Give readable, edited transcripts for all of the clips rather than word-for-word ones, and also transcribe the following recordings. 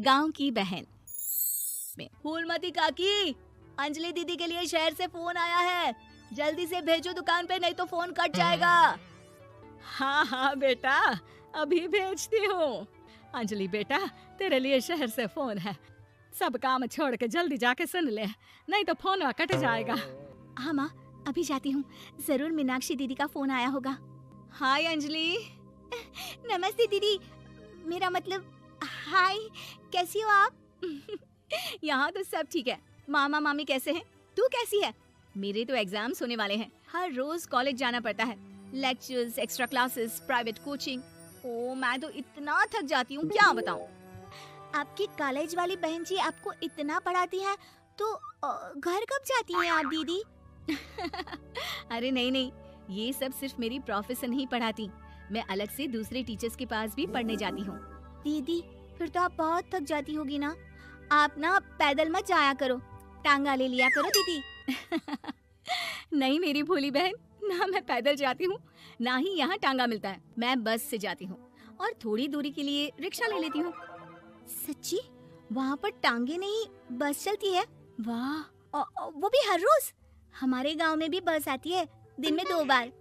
गांव की बहन में। फूलमती काकी, अंजलि दीदी के लिए शहर से फोन आया है, जल्दी से भेजो दुकान पे, नहीं तो फोन कट जाएगा। हाँ हाँ बेटा, अभी भेजती हूँ। अंजलि बेटा, तेरे लिए शहर से फोन है, सब काम छोड़ के जल्दी जाके सुन ले, नहीं तो फोन कट जाएगा। हाँ माँ, अभी जाती हूँ, जरूर मीनाक्षी दीदी का फोन आया होगा। हाय अंजलि। नमस्ते दीदी, मेरा मतलब हाय, कैसी हो आप? यहाँ तो सब ठीक है। मामा मामी कैसे हैं? तू कैसी है? मेरे तो एग्जाम्स होने वाले हैं, हर रोज कॉलेज जाना पड़ता है, lectures, extra classes, private coaching. ओ मैं तो इतना थक जाती हूँ, क्या बताऊँ। आपकी कॉलेज वाली बहन जी आपको इतना पढ़ाती है, तो घर कब जाती हैं आप दीदी? अरे नहीं, ये सब सिर्फ मेरी प्रोफेशन ही पढ़ाती, मैं अलग से दूसरे टीचर्स के पास भी पढ़ने जाती हूँ। दीदी फिर तो आप बहुत थक जाती होगी ना, आप ना पैदल मत जाया करो, टांगा ले लिया करो दीदी। नहीं मेरी भोली बहन, ना मैं पैदल जाती हूँ, ना ही यहाँ टांगा मिलता है, मैं बस से जाती हूँ और थोड़ी दूरी के लिए रिक्शा ले लेती हूँ। सच्ची? वहाँ पर टांगे नहीं बस चलती है? वाह, वो भी हर रोज? हमारे गांव में भी बस आती है, दिन में 2 बार।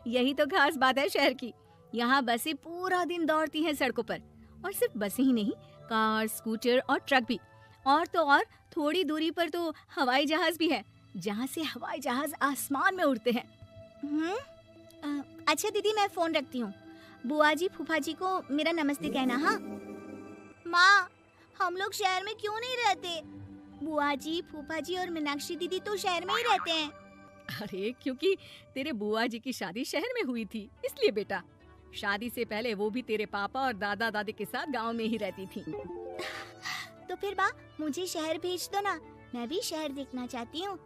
यही तो खास बात है शहर की, यहाँ बसें पूरा दिन दौड़ती हैं सड़कों पर, और सिर्फ बसें ही नहीं, कार, स्कूटर और ट्रक भी, और तो और थोड़ी दूरी पर तो हवाई जहाज भी है, जहाँ से हवाई जहाज आसमान में उड़ते हैं। अच्छा दीदी, मैं फोन रखती हूँ, बुआ जी फूफा जी को मेरा नमस्ते कहना। हाँ माँ, हम लोग शहर में क्यों नहीं रहते? बुआ जी, फूफा जी और मीनाक्षी दीदी तो शहर में ही रहते हैं। अरे क्योंकि तेरे बुआ जी की शादी शहर में हुई थी, इसलिए बेटा। शादी से पहले वो भी तेरे पापा और दादा दादी के साथ गांव में ही रहती थी। तो फिर माँ, मुझे शहर भेज दो ना, मैं भी शहर देखना चाहती हूँ।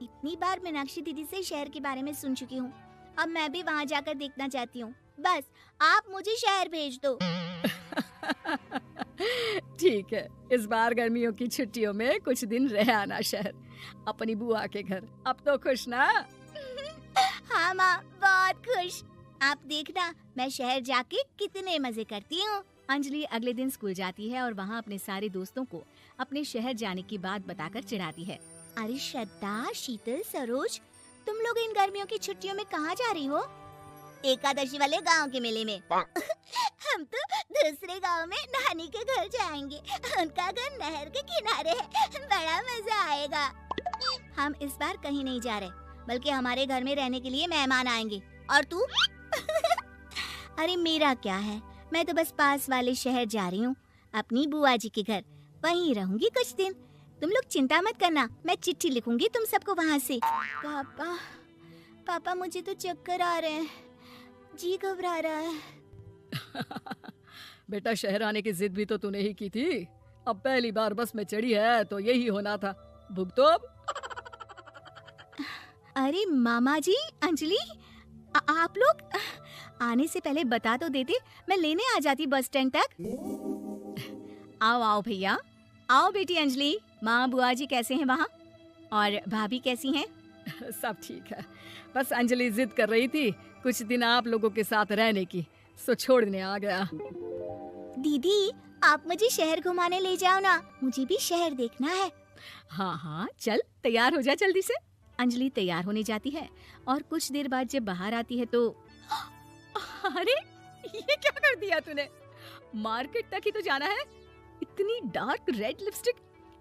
इतनी बार मीनाक्षी दीदी से शहर के बारे में सुन चुकी हूँ, अब मैं भी वहाँ जाकर देखना चाहती हूँ। बस आप मुझे शहर भेज दो। ठीक है, इस बार गर्मियों की छुट्टियों में कुछ दिन रह आना शहर, अपनी बुआ के घर। अब तो खुश ना? हाँ माँ, बहुत खुश। आप देखना मैं शहर जाके कितने मजे करती हूँ। अंजलि अगले दिन स्कूल जाती है और वहाँ अपने सारे दोस्तों को अपने शहर जाने की बात बताकर चिढ़ाती है। अरे श्रद्धा, शीतल, सरोज, तुम लोग इन गर्मियों की छुट्टियों में कहाँ जा रही हो? एकादशी वाले गांव के मेले में। हम तो दूसरे गांव में नानी के घर जाएंगे, उनका घर नहर के किनारे है, बड़ा मजा आएगा। हम इस बार कहीं नहीं जा रहे, बल्कि हमारे घर में रहने के लिए मेहमान आएंगे। और तू? अरे मेरा क्या है, मैं तो बस पास वाले शहर जा रही हूँ, अपनी बुआ जी के घर, वहीं रहूंगी कुछ दिन। तुम लोग चिंता मत करना, मैं चिट्ठी लिखूंगी तुम सबको वहाँ से। पापा मुझे तो चक्कर आ रहे हैं, जी घबरा रहा है। बेटा, शहर आने की जिद भी तो तूने ही की थी, अब पहली बार बस में चढ़ी है तो यही होना था, भुगतो अब। अरे मामा जी, अंजलि, आप लोग आने से पहले बता तो देते, मैं लेने आ जाती बस स्टैंड तक। आओ भैया, आओ बेटी अंजलि। माँ बुआ जी कैसे हैं वहाँ, और भाभी कैसी हैं? सब ठीक है, बस अंजलि जिद कर रही थी कुछ दिन आप लोगों के साथ रहने की, सो छोड़ने आ गया। दीदी, आप मुझे शहर घुमाने ले जाओ ना, मुझे भी शहर देखना है। हाँ, चल तैयार हो जा जल्दी से। अंजलि तैयार होने जाती है और कुछ देर बाद जब बाहर आती है तो अरे ये क्या कर दिया तूने? मार्केट तक ही तो जाना है, इतनी डार्क रेड लिपस्टिक,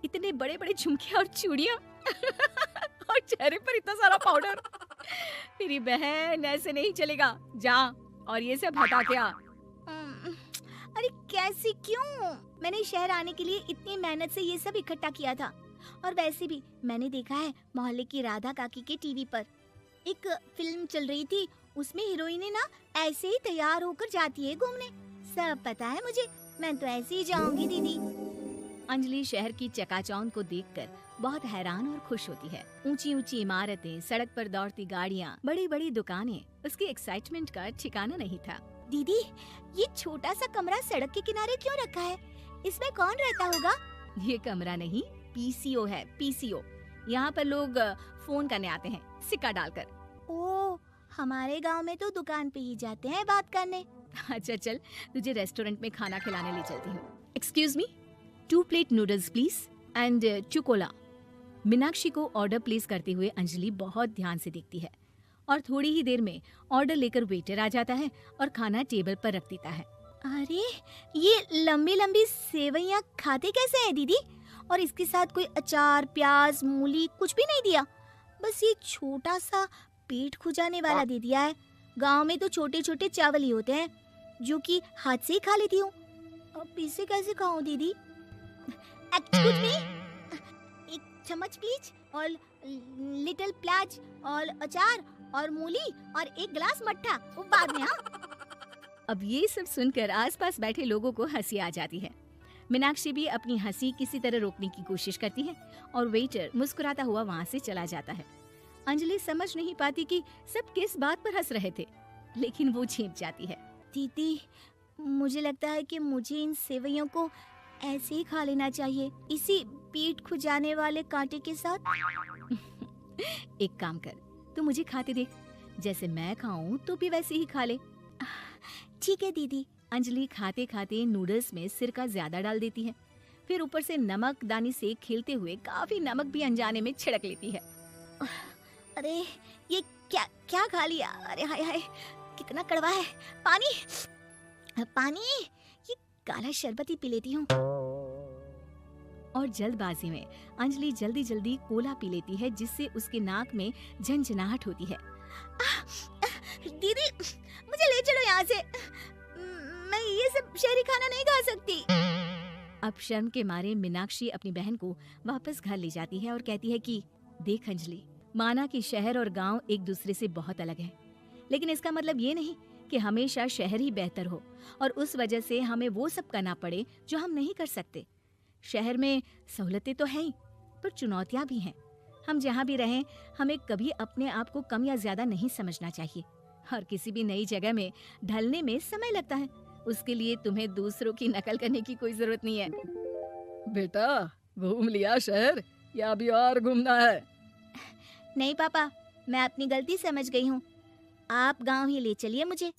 इतने बड़े बड़े झुमके और चूड़ियां और चेहरे पर इतना सारा पाउडर। मेरी बहन, ऐसे नहीं चलेगा, जा और ये सब हटा के आ। अरे कैसे, क्यों? मैंने शहर आने के लिए इतनी मेहनत से ये सब इकट्ठा किया था, और वैसे भी मैंने देखा है मोहल्ले की राधा काकी के टीवी पर एक फिल्म चल रही थी, उसमें हीरोइनें ना ऐसे ही तैयार होकर जाती है घूमने। सब पता है मुझे, मैं तो ऐसे ही जाऊंगी दीदी। अंजलि शहर की चकाचौंध को देखकर बहुत हैरान और खुश होती है। ऊंची ऊंची इमारतें, सड़क पर दौड़ती गाड़ियाँ, बड़ी बड़ी दुकानें, उसकी एक्साइटमेंट का ठिकाना नहीं था। दीदी, ये छोटा सा कमरा सड़क के किनारे क्यों रखा है? इसमें कौन रहता होगा? ये कमरा नहीं, पीसीओ है, पीसीओ। यहाँ पर लोग फोन करने आते हैं सिक्का डालकर। ओ, हमारे गांव में तो दुकान पे ही जाते हैं बात करने, अच्छा चल, तुझे रेस्टोरेंट में खाना खिलाने ले चलती हूँ। Excuse me, 2 plate noodles please and 2 Cola. Meenakshi को ऑर्डर प्लेस करते हुए अंजलि बहुत ध्यान से देखती है और थोड़ी ही देर में ऑर्डर लेकर वेटर आ जाता है और खाना टेबल पर रख देता है। अरे ये लंबी लंबी सेवइयाँ खाते कैसे हैं दीदी? और इसके साथ कोई अचार, प्याज, मूली कुछ भी नहीं दिया, बस ये छोटा सा पेट खुजाने वाला दे दिया है। गांव में तो छोटे छोटे चावल ही होते हैं जो कि हाथ से ही खा लेती हूँ, अब इसे कैसे खाऊं दीदी? एक्सक्यूज मी, एक चम्मच प्लीज और लिटिल प्याज और अचार और मूली और एक गिलास मट्ठा, वो बाद में। हाँ। अब ये सब सुनकर आसपास बैठे लोगों को हंसी आ जाती है। मीनाक्षी भी अपनी हंसी किसी तरह रोकने की कोशिश करती है और वेटर मुस्कुराता हुआ वहाँ से चला जाता है। अंजलि समझ नहीं पाती कि सब किस बात पर हंस रहे थे, लेकिन वो झेप जाती है। दीदी, मुझे लगता है कि मुझे इन सेवइयों को ऐसे ही खा लेना चाहिए, इसी पेट खुजाने वाले कांटे के साथ। एक काम कर, तू मुझे खाते देख, जैसे मैं खाऊं तो भी वैसे ही खा ले। ठीक है दीदी। अंजलि खाते खाते नूडल्स में सिरका ज्यादा डाल देती है, फिर ऊपर से नमक दानी से खेलते हुए काफी नमक भी अनजाने में छिड़क लेती है। अरे ये क्या क्या खा लिया? अरे हाय हाय, कितना कड़वा है। पानी पानी, ये काला शरबत ही पी लेती हूँ। और जल्दबाजी में अंजलि जल्दी जल्दी कोला पी लेती है, जिससे उसके नाक में झंझनाहट होती है। दीदी, मुझे ले चलो यहाँ से, मैं ये सब शहरी खाना नहीं खा सकती। अब शर्म के मारे मीनाक्षी अपनी बहन को वापस घर ले जाती है और कहती है कि देख अंजलि, माना कि शहर और गांव एक दूसरे से बहुत अलग है, लेकिन इसका मतलब ये नहीं कि हमेशा शहर ही बेहतर हो और उस वजह से हमें वो सब करना पड़े जो हम नहीं कर सकते। शहर में सहूलतें तो हैं ही, पर चुनौतियां भी हैं। हम जहाँ भी रहें, हमें कभी अपने आप को कम या ज्यादा नहीं समझना चाहिए, और किसी भी नई जगह में ढलने में समय लगता है। उसके लिए तुम्हें दूसरों की नकल करने की कोई जरूरत नहीं है। बेटा, घूम लिया शहर या अभी और घूमना है? नहीं पापा, मैं अपनी गलती समझ गई हूँ, आप गांव ही ले चलिए मुझे।